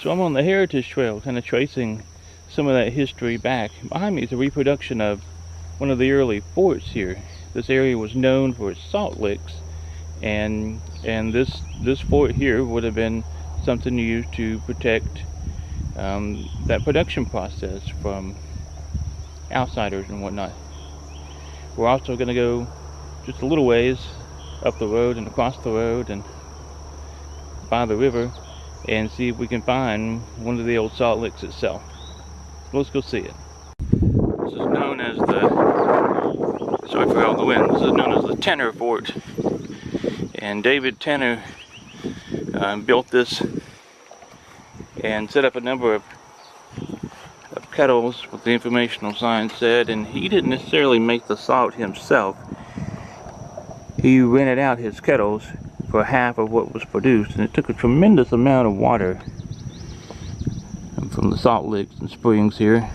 So I'm on the Heritage Trail, kind of tracing some of that history back. Behind me is a reproduction of one of the early forts here. This area was known for its salt licks, and this fort here would have been something used to protect that production process from outsiders and whatnot. We're also going to go just a little ways up the road and across the road and by the river and see if we can find one of the old salt licks itself. So let's go see it. This is known as the, sorry for all the wind, this is known as the Tanner Fort. And David Tanner built this and set up a number of kettles, what the informational sign said, and he didn't necessarily make the salt himself. He rented out his kettles for half of what was produced, and it took a tremendous amount of water from the salt licks and springs here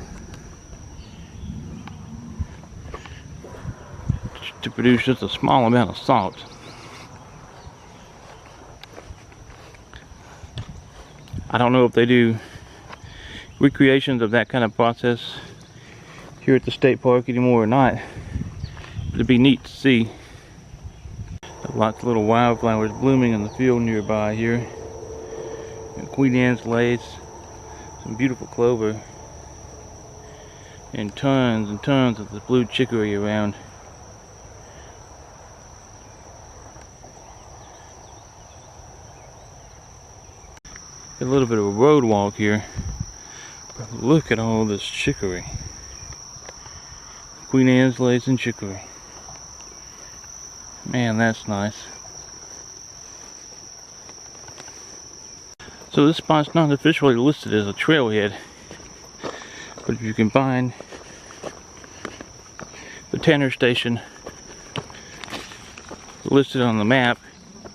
to produce just a small amount of salt. I don't know if they do recreations of that kind of process here at the state park anymore or not, but it'd be neat to see. Lots of little wildflowers blooming in the field nearby here. And Queen Anne's lace, some beautiful clover, and tons of the blue chicory around. A little bit of a road walk here, but look at all this chicory. Queen Anne's lace and chicory. Man, that's nice. So this spot's not officially listed as a trailhead, but if you can find the Tanner Station listed on the map,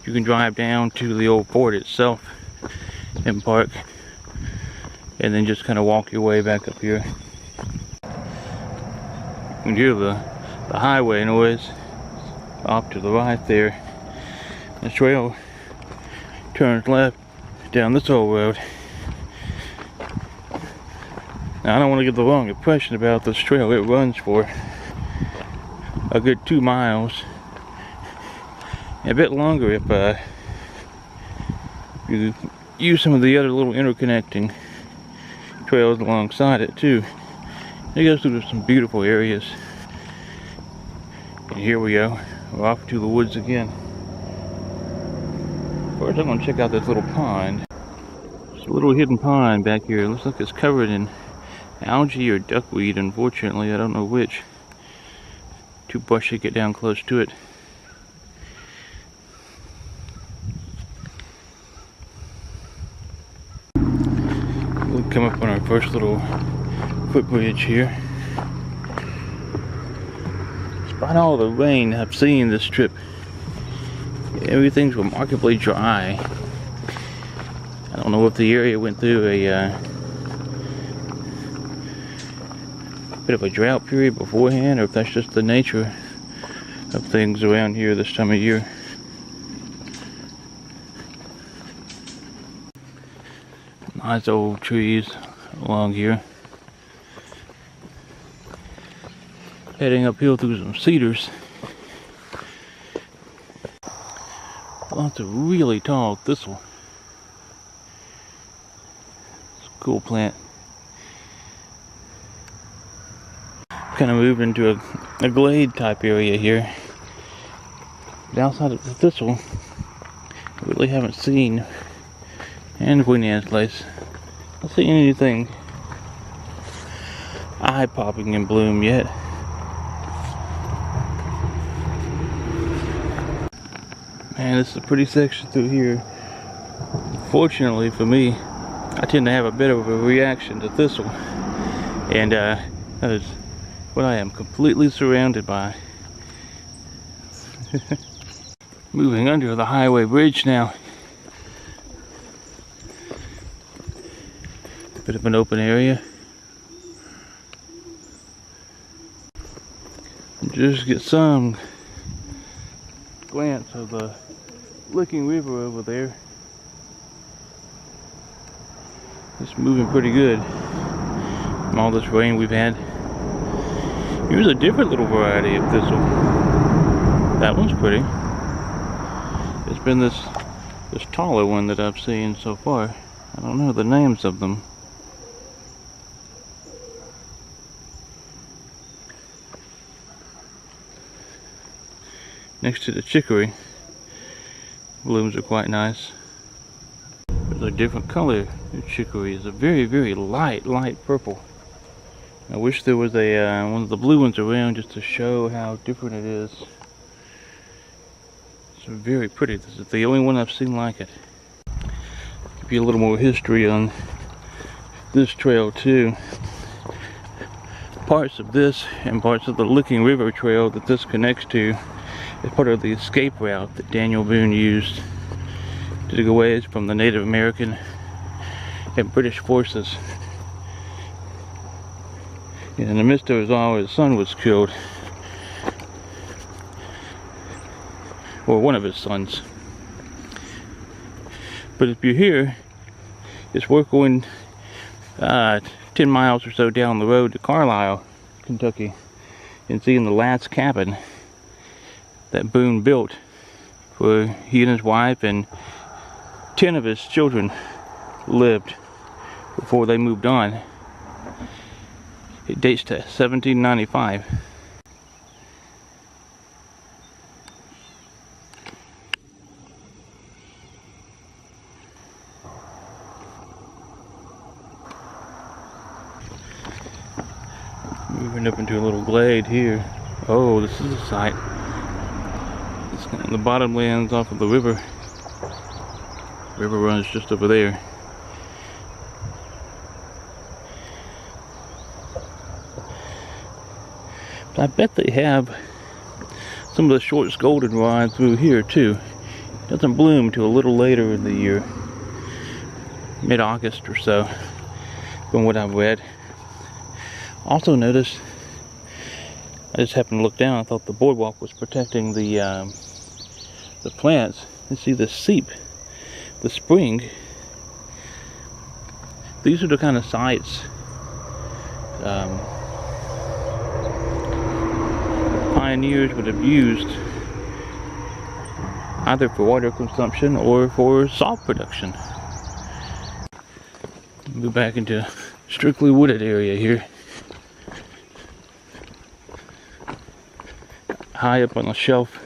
you can drive down to the old fort itself and park, and then just kind of walk your way back up here. You can hear the highway noise off to the right there. The trail turns left down this old road. Now, I don't want to give the wrong impression about this trail. It runs for a good 2 miles, a bit longer if you use some of the other little interconnecting trails alongside it too. It goes through some beautiful areas. And here we go. We're off to the woods again. First, I'm going to check out this little pond. There's a little hidden pond back here. It looks like it's covered in algae or duckweed, unfortunately. I don't know which. Too brushy to get down close to it. We'll come up on our first little footbridge here. Despite all the rain I've seen this trip, everything's remarkably dry. I don't know if the area went through a bit of a drought period beforehand, or if that's just the nature of things around here this time of year. Nice old trees along here. Heading uphill through some cedars. Lots of really tall thistle. It's a cool plant. Kind of moved into a glade type area here. But outside of the thistle, I really haven't seen, and Queen Anne's lace, I haven't seen anything eye-popping in bloom yet. Man, this is a pretty section through here. Fortunately for me, I tend to have a bit of a reaction to thistle, and that is what I am completely surrounded by. Moving under the highway bridge now. Bit of an open area. Just get some glance of the Licking River over there. moving pretty good from all this rain we've had. Here's a different little variety of thistle. That one's pretty. It's been this taller one that I've seen so far. I don't know the names of them. Next to the chicory, blooms are quite nice. There's a different color. The chicory is a very, very light purple. I wish there was a one of the blue ones around just to show how different it is. It's very pretty. This is the only one I've seen like it. Give you a little more history on this trail too. Parts of this and parts of the Licking River Trail that this connects to is part of the escape route that Daniel Boone used to get away from the Native American and British forces. In the midst of it all, his son was killed, or one of his sons. But if you're here, it's worth going 10 miles or so down the road to Carlisle, Kentucky, and seeing the last cabin that Boone built where he and his wife and 10 of his children lived before they moved on. It dates to 1795. Moving up into a little glade here. Oh, this is a sight. It's on the bottomlands off of the river. The river runs just over there. But I bet they have some of the shortest goldenrod through here too. It doesn't bloom till a little later in the year, mid-August or so, from what I've read. Also notice, I just happened to look down. I thought the boardwalk was protecting the plants. You see the seep, the spring. These are the kind of sites pioneers would have used either for water consumption or for salt production. Move back into strictly wooded area here. High up on the shelf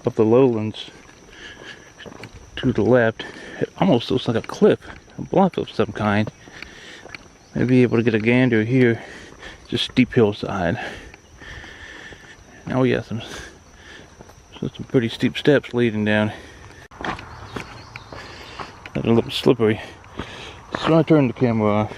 of the lowlands to the left, it almost looks like a cliff, a bluff of some kind. Maybe able to get a gander here. Just steep hillside. Oh yeah, some pretty steep steps leading down. That's a little slippery. So I turned the camera off.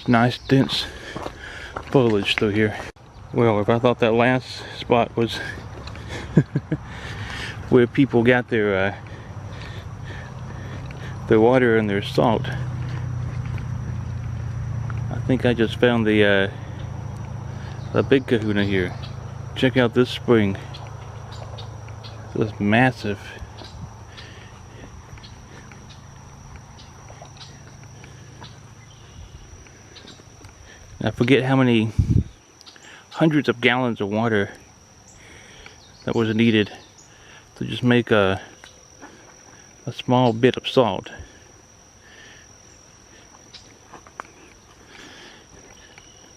Nice dense foliage through here. Well, if I thought that last spot was where people got their water and their salt, I think I just found the big kahuna here. Check out this spring. It's massive. I forget how many hundreds of gallons of water that was needed to just make a small bit of salt.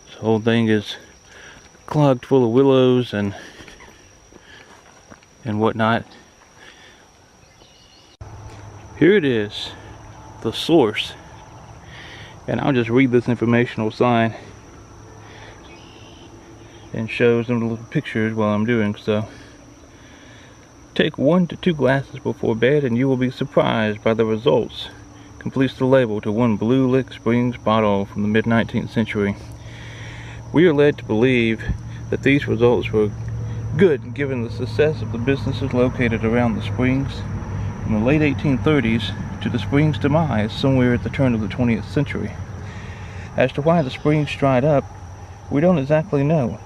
This whole thing is clogged full of willows and whatnot. Here it is, the source. And I'll just read this informational sign and show some little pictures while I'm doing so. Take 1 to 2 glasses before bed and you will be surprised by the results. Completes the label to one Blue Lick Springs bottle from the mid-19th century. We are led to believe that these results were good given the success of the businesses located around the springs from the late 1830s to the springs' demise somewhere at the turn of the 20th century. As to why the springs dried up, We don't exactly know.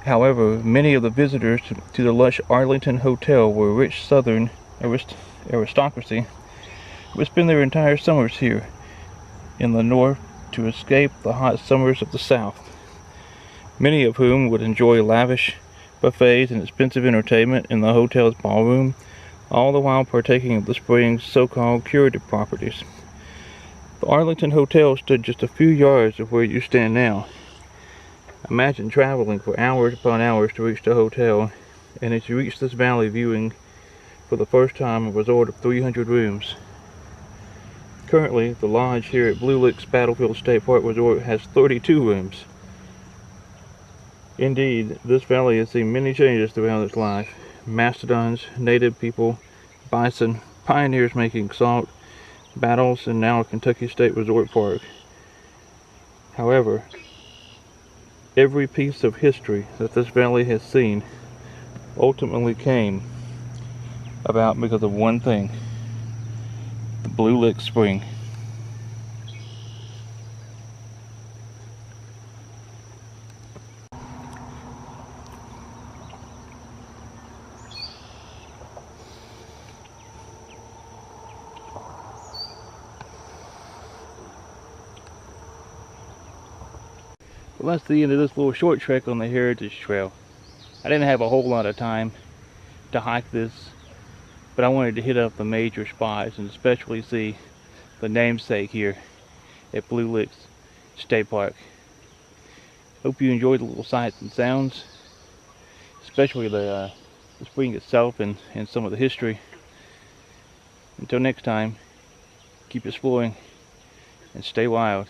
However, many of the visitors to the lush Arlington Hotel were rich Southern aristocracy who would spend their entire summers here in the north to escape the hot summers of the south. Many of whom would enjoy lavish buffets and expensive entertainment in the hotel's ballroom, all the while partaking of the spring's so-called curative properties. The Arlington Hotel stood just a few yards of where you stand now. Imagine traveling for hours upon hours to reach the hotel, and as you reach this valley viewing for the first time a resort of 300 rooms. Currently, the lodge here at Blue Licks Battlefield State Park Resort has 32 rooms. Indeed, this valley has seen many changes throughout its life. Mastodons, native people, bison, pioneers making salt, battles, and now a Kentucky State Resort Park. However, every piece of history that this valley has seen ultimately came about because of one thing: the Blue Licks Spring. Well, that's the end of this little short trek on the Heritage Trail. I didn't have a whole lot of time to hike this, but I wanted to hit up the major spots and especially see the namesake here at Blue Licks State Park. Hope you enjoyed the little sights and sounds, especially the spring itself and some of the history. Until next time, keep exploring and stay wild.